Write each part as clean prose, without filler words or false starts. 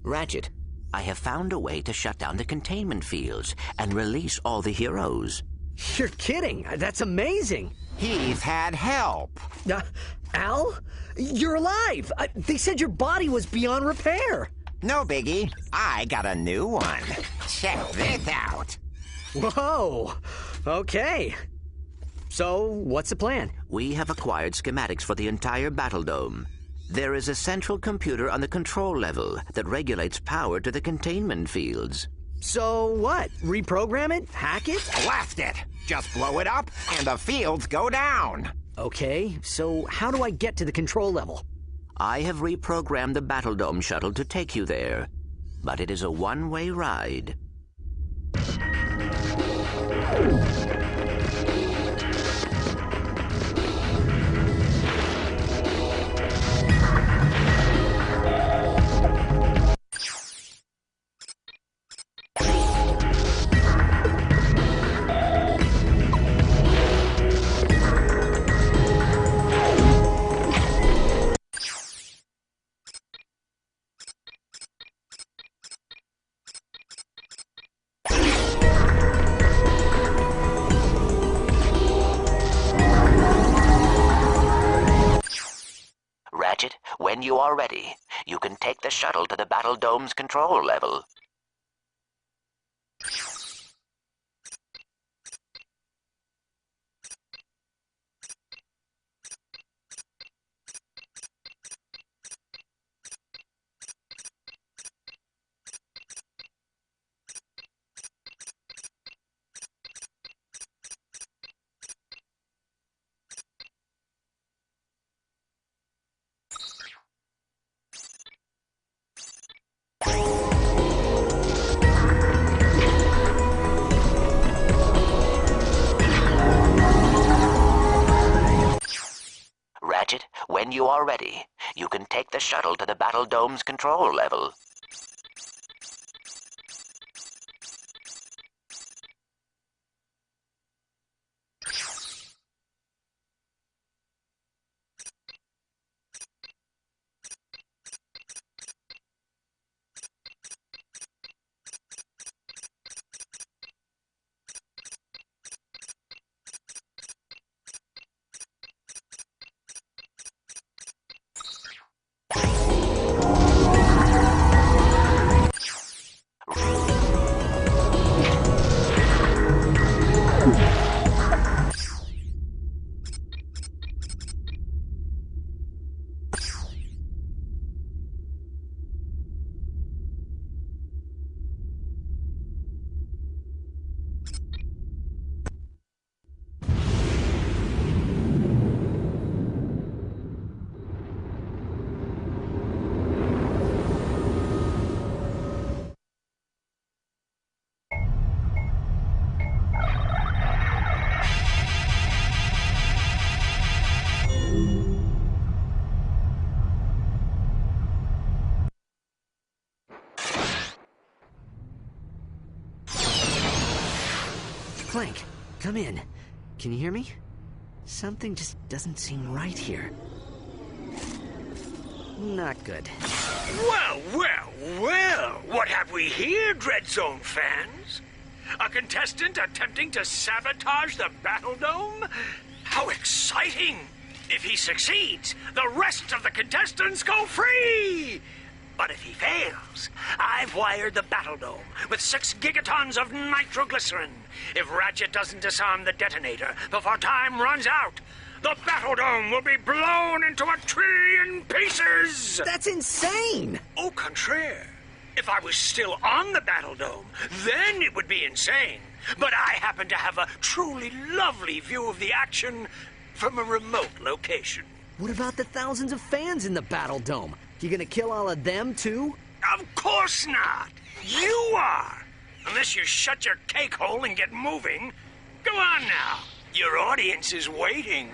Ratchet, I have found a way to shut down the containment fields and release all the heroes. You're kidding. That's amazing. He's had help. Al? You're alive. They said your body was beyond repair. No biggie. I got a new one. Check this out. Whoa. Okay. So, what's the plan? We have acquired schematics for the entire Battle Dome. There is a central computer on the control level that regulates power to the containment fields. So what? Reprogram it? Hack it? Blast it. Just blow it up and the fields go down. Okay, so how do I get to the control level? I have reprogrammed the Battle Dome shuttle to take you there, but it is a one-way ride. Ratchet, when you are ready, you can take the shuttle to the Battle Dome's control level. Ratchet, when you are ready, you can take the shuttle to the Battle Dome's control level. Clank, come in. Can you hear me? Something just doesn't seem right here. Not good. Well, well, well! What have we here, Dread Zone fans? A contestant attempting to sabotage the Battle Dome? How exciting! If he succeeds, the rest of the contestants go free! But if he fails, I've wired the Battle Dome with 6 gigatons of nitroglycerin. If Ratchet doesn't disarm the detonator before time runs out, the Battle Dome will be blown into a trillion pieces! That's insane! Au contraire. If I was still on the Battle Dome, then it would be insane. But I happen to have a truly lovely view of the action from a remote location. What about the thousands of fans in the Battle Dome? You gonna kill all of them, too? Of course not! You are! Unless you shut your cake hole and get moving. Go on now. Your audience is waiting.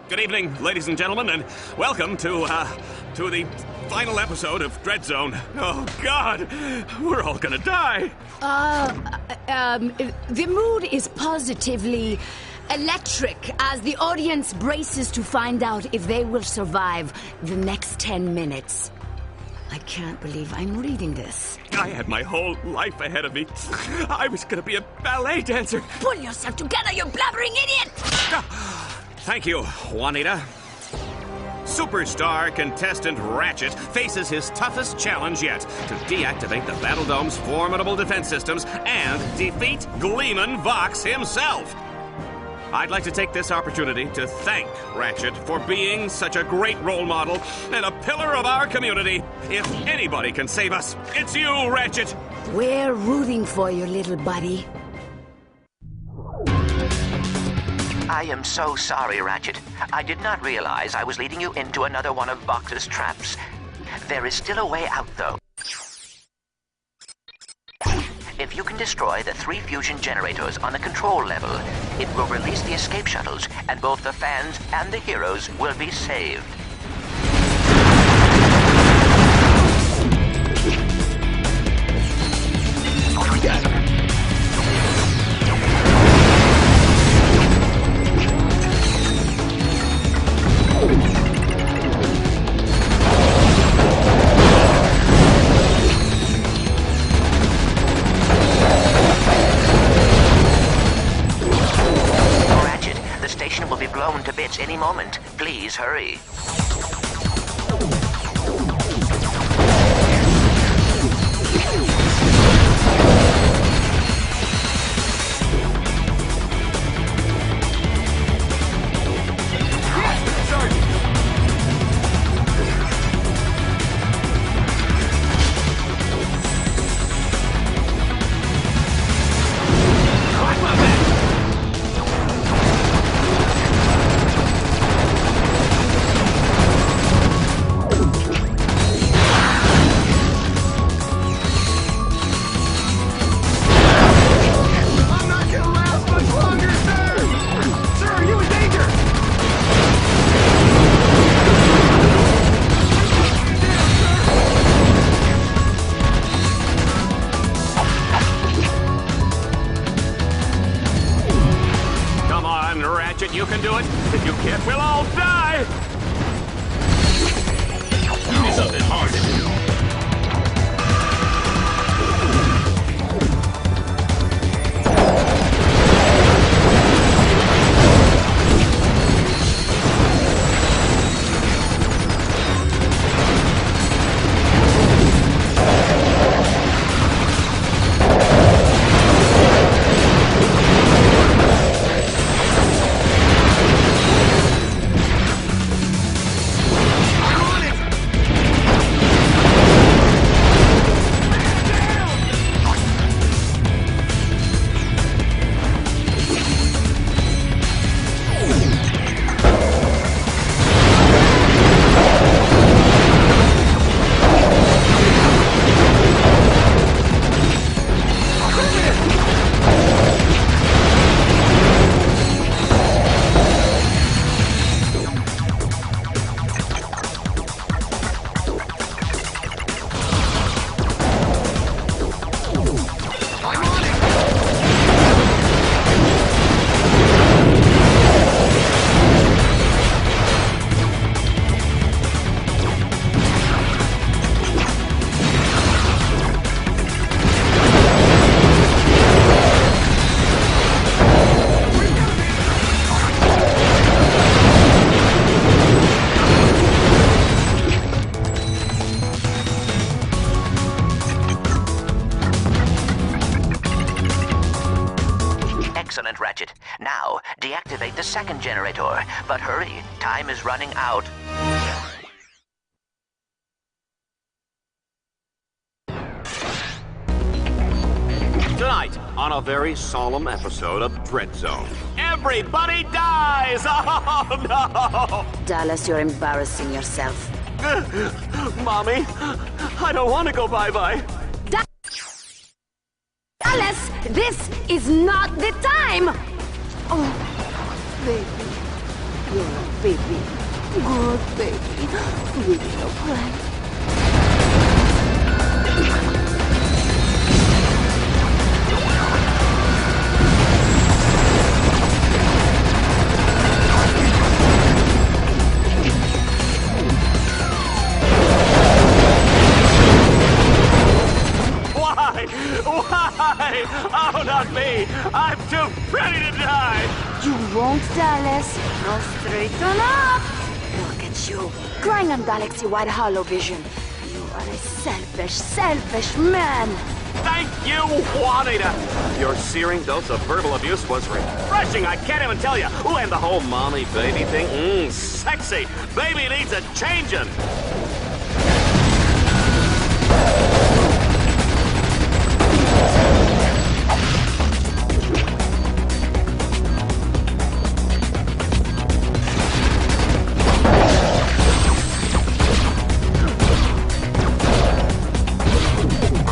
Good evening, ladies and gentlemen, and welcome to the final episode of Dread Zone. Oh, God! We're all gonna die! The mood is positively Electric, as the audience braces to find out if they will survive the next 10 minutes. I can't believe I'm reading this. I had my whole life ahead of me. I was gonna be a ballet dancer. Pull yourself together, you blabbering idiot! Thank you, Juanita. Superstar contestant Ratchet faces his toughest challenge yet to deactivate the Battle Dome's formidable defense systems and defeat Gleeman Vox himself. I'd like to take this opportunity to thank Ratchet for being such a great role model and a pillar of our community. If anybody can save us, it's you, Ratchet! We're rooting for you, little buddy. I am so sorry, Ratchet. I did not realize I was leading you into another one of Vox's traps. There is still a way out, though. If you can destroy the 3 fusion generators on the control level, it will release the escape shuttles, and both the fans and the heroes will be saved. Blown to bits any moment. Please hurry. You can do it. If you can't, we'll all die! Give me something hard to do. Excellent, Ratchet. Now, deactivate the second generator. But hurry, time is running out. Tonight, on a very solemn episode of Dread Zone, everybody dies! Oh, no! Dallas, you're embarrassing yourself. Mommy, I don't want to go bye-bye. Dallas, this is not the time! Oh, baby. You're a baby. Good baby. Really no cry. Don't, Dallas. No, straighten up. Look at you, crying on galaxy-wide holovision. You are a selfish, selfish man. Thank you, Juanita! Your searing dose of verbal abuse was refreshing, I can't even tell you. Ooh, and the whole mommy-baby thing, sexy. Baby needs a changin'.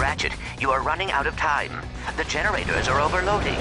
Ratchet, you are running out of time. The generators are overloading.